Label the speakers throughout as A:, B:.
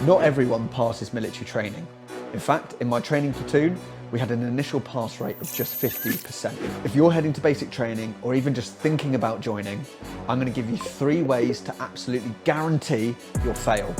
A: Not everyone passes military training. In fact, in my training platoon, we had an initial pass rate of just 50%. If you're heading to basic training or even just thinking about joining, I'm going to give you 3 ways to absolutely guarantee you'll fail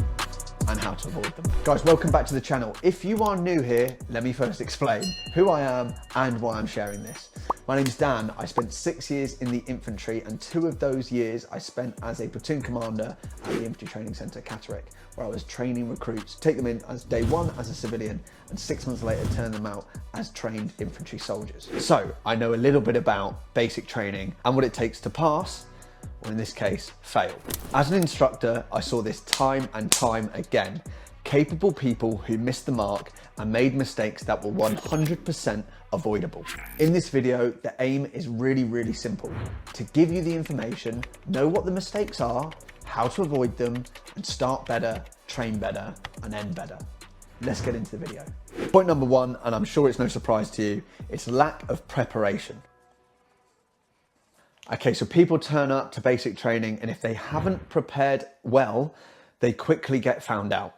A: and how to avoid them. Guys, welcome back to the channel. If you are new here, let me first explain who I am and why I'm sharing this. My name is Dan. I spent 6 years in the infantry, and 2 of those years I spent as a platoon commander at the infantry training centre Catterick, where I was training recruits, take them in as day 1 as a civilian, and 6 months later turn them out as trained infantry soldiers. So I know a little bit about basic training and what it takes to pass, or in this case, fail. As an instructor, I saw this time and time again. Capable people who missed the mark and made mistakes that were 100% avoidable. In this video, the aim is really simple. To give you the information, know what the mistakes are, how to avoid them, and start better, train better, and end better. Let's get into the video. Point number 1, and I'm sure it's no surprise to you, it's lack of preparation. Okay, so people turn up to basic training, and if they haven't prepared well, they quickly get found out.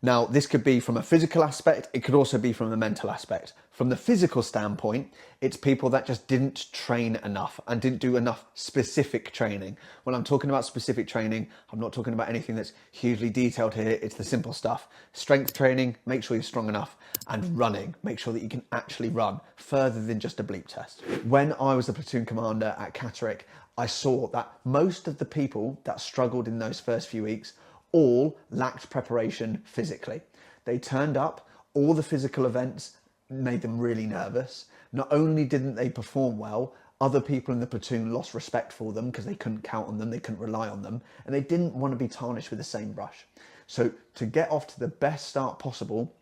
A: Now, this could be from a physical aspect, it could also be from a mental aspect. From the physical standpoint, it's people that just didn't train enough and didn't do enough specific training. When I'm talking about specific training, I'm not talking about anything that's hugely detailed here, it's the simple stuff. Strength training, make sure you're strong enough, and running, make sure that you can actually run further than just a bleep test. When I was a platoon commander at Catterick, I saw that most of the people that struggled in those first few weeks all lacked preparation physically. They turned up, all the physical events made them really nervous. Not only didn't they perform well, other people in the platoon lost respect for them because they couldn't count on them, they couldn't rely on them, and they didn't want to be tarnished with the same brush. So to get off to the best start possible,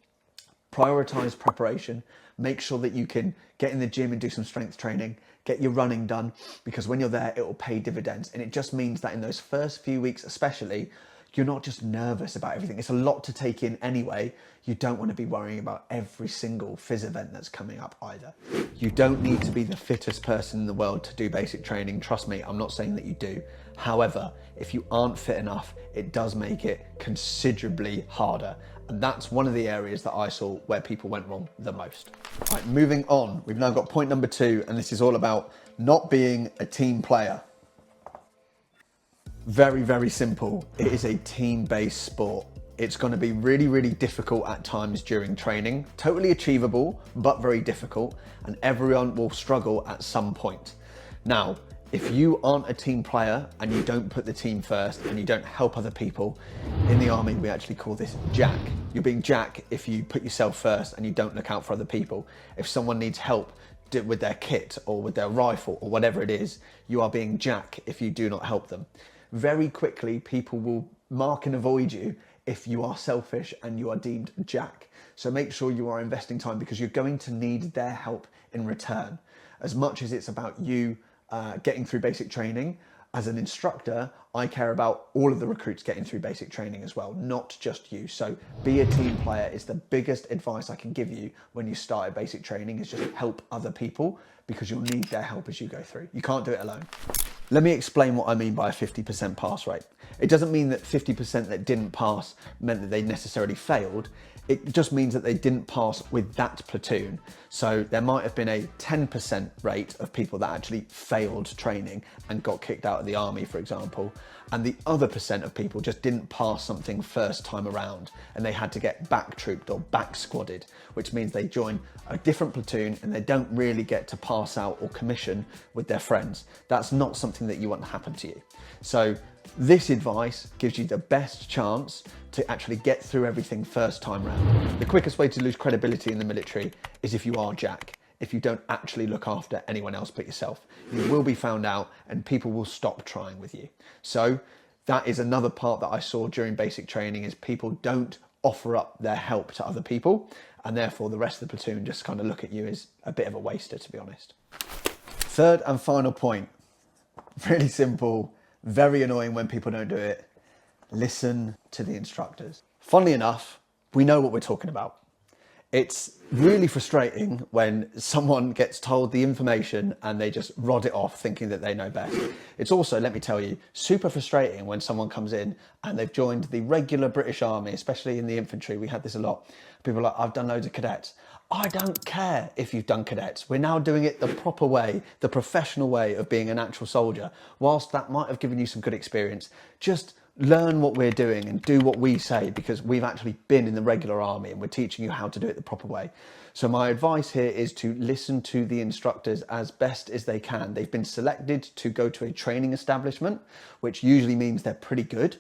A: prioritize preparation, make sure that you can get in the gym and do some strength training, get your running done, because when you're there, it will pay dividends. And it just means that in those first few weeks especially, you're not just nervous about everything. It's a lot to take in anyway. You don't want to be worrying about every single phys event that's coming up either. You don't need to be the fittest person in the world to do basic training. Trust me, I'm not saying that you do. However, if you aren't fit enough, it does make it considerably harder. And that's one of the areas that I saw where people went wrong the most. All right, moving on. We've now got point number 2, and this is all about not being a team player. Very simple. It is a team-based sport. It's going to be really difficult at times during training. Totally achievable, but very difficult, and everyone will struggle at some point. Now, if you aren't a team player and you don't put the team first and you don't help other people, in the army we actually call this jack. You're being jack if you put yourself first and you don't look out for other people. If someone needs help with their kit or with their rifle or whatever it is, you are being jack if you do not help them. Very quickly, people will mark and avoid you if you are selfish and you are deemed jack. So make sure you are investing time, because you're going to need their help in return. As much as it's about you getting through basic training, as an instructor, I care about all of the recruits getting through basic training as well, not just you. So be a team player is the biggest advice I can give you when you start at basic training, is just help other people, because you'll need their help as you go through. You can't do it alone. Let me explain what I mean by a 50% pass rate. It doesn't mean that 50% that didn't pass meant that they necessarily failed. It just means that they didn't pass with that platoon. So there might have been a 10% rate of people that actually failed training and got kicked out of the army, for example. And the other percent of people just didn't pass something first time around, and they had to get back trooped or back squadded, which means they join a different platoon and they don't really get to pass out or commission with their friends. That's not something that you want to happen to you. So this advice gives you the best chance to actually get through everything first time round. The quickest way to lose credibility in the military is if you are jack, if you don't actually look after anyone else but yourself. You will be found out and people will stop trying with you. So that is another part that I saw during basic training, is people don't offer up their help to other people, and therefore the rest of the platoon just kind of look at you as a bit of a waster, to be honest. Third and final point, really simple, very annoying when people don't do it. Listen to the instructors. Funnily enough, we know what we're talking about. It's really frustrating when someone gets told the information and they just rod it off thinking that they know best. It's also, let me tell you, super frustrating when someone comes in and they've joined the regular British Army, especially in the infantry. We had this a lot. People are like, I've done loads of cadets. I don't care if you've done cadets. We're now doing it the proper way, the professional way of being an actual soldier. Whilst that might have given you some good experience, just learn what we're doing and do what we say, because we've actually been in the regular army and we're teaching you how to do it the proper way. So my advice here is to listen to the instructors as best as they can. They've been selected to go to a training establishment, which usually means they're pretty good,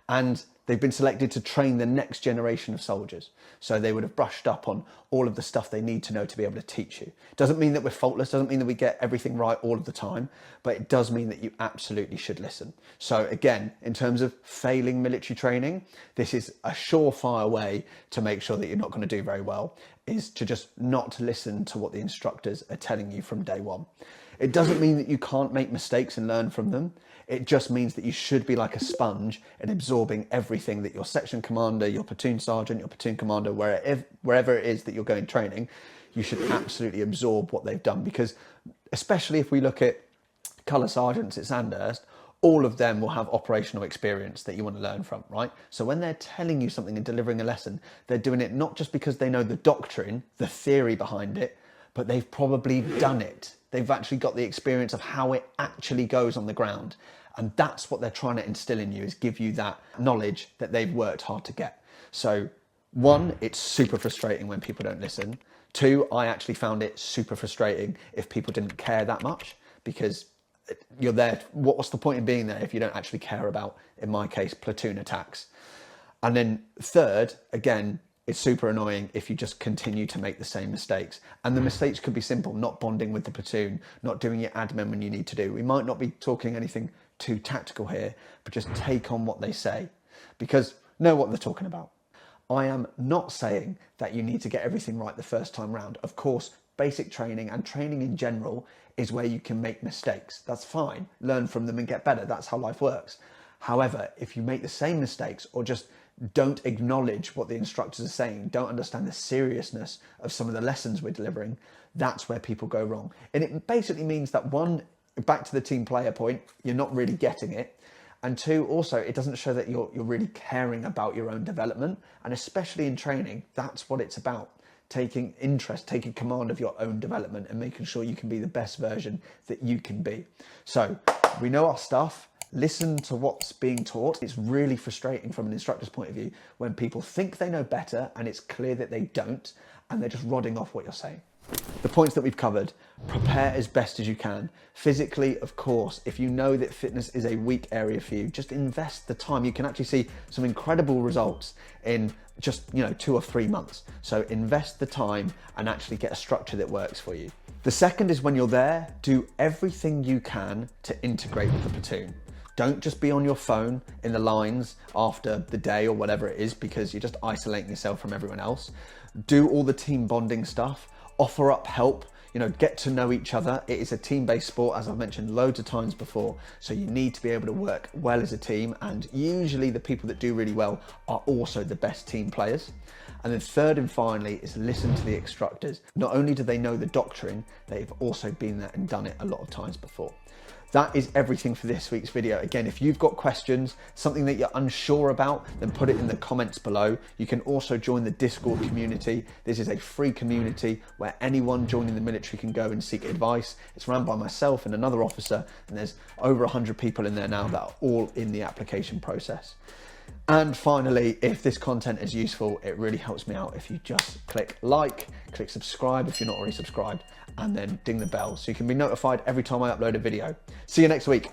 A: and they've been selected to train the next generation of soldiers. So they would have brushed up on all of the stuff they need to know to be able to teach you. Doesn't mean that we're faultless, doesn't mean that we get everything right all of the time, but it does mean that you absolutely should listen. So again, in terms of failing military training, this is a surefire way to make sure that you're not going to do very well, is to just not listen to what the instructors are telling you from day one. It doesn't mean that you can't make mistakes and learn from them. It just means that you should be like a sponge in absorbing everything that your section commander, your platoon sergeant, your platoon commander, wherever it is that you're going training, you should absolutely absorb what they've done. Because especially if we look at colour sergeants at Sandhurst, all of them will have operational experience that you want to learn from, right? So when they're telling you something and delivering a lesson, they're doing it not just because they know the doctrine, the theory behind it, but they've probably done it. They've actually got the experience of how it actually goes on the ground. And that's what they're trying to instill in you, is give you that knowledge that they've worked hard to get. So one, it's super frustrating when people don't listen. Two, I actually found it super frustrating if people didn't care that much, because you're there. What's the point in being there if you don't actually care about, in my case, platoon attacks? And then third, again, it's super annoying if you just continue to make the same mistakes. And the mistakes could be simple: not bonding with the platoon, not doing your admin when you need to do. We might not be talking anything too tactical here, but just take on what they say, because know what they're talking about. I am not saying that you need to get everything right the first time round. Of course, basic training and training in general is where you can make mistakes. That's fine. Learn from them and get better. That's how life works. However, if you make the same mistakes or just don't acknowledge what the instructors are saying, don't understand the seriousness of some of the lessons we're delivering, that's where people go wrong. And it basically means that, one, back to the team player point, you're not really getting it. And two, also, it doesn't show that you're really caring about your own development. And especially in training, that's what it's about. Taking interest, taking command of your own development and making sure you can be the best version that you can be. So we know our stuff. Listen to what's being taught. It's really frustrating from an instructor's point of view when people think they know better and it's clear that they don't, and they're just rodding off what you're saying. The points that we've covered: prepare as best as you can. Physically, of course, if you know that fitness is a weak area for you, just invest the time. You can actually see some incredible results in just 2 or 3 months. So invest the time and actually get a structure that works for you. The second is, when you're there, do everything you can to integrate with the platoon. Don't just be on your phone in the lines after the day or whatever it is, because you're just isolating yourself from everyone else. Do all the team bonding stuff. Offer up help, get to know each other. It is a team-based sport, as I've mentioned loads of times before. So you need to be able to work well as a team. And usually the people that do really well are also the best team players. And then third and finally is listen to the instructors. Not only do they know the doctrine, they've also been there and done it a lot of times before. That is everything for this week's video. Again, if you've got questions, something that you're unsure about, then put it in the comments below. You can also join the Discord community. This is a free community where anyone joining the military can go and seek advice. It's run by myself and another officer, and there's over 100 people in there now that are all in the application process. And finally, if this content is useful, it really helps me out if you just click like, click subscribe if you're not already subscribed, and then ding the bell so you can be notified every time I upload a video. See you next week.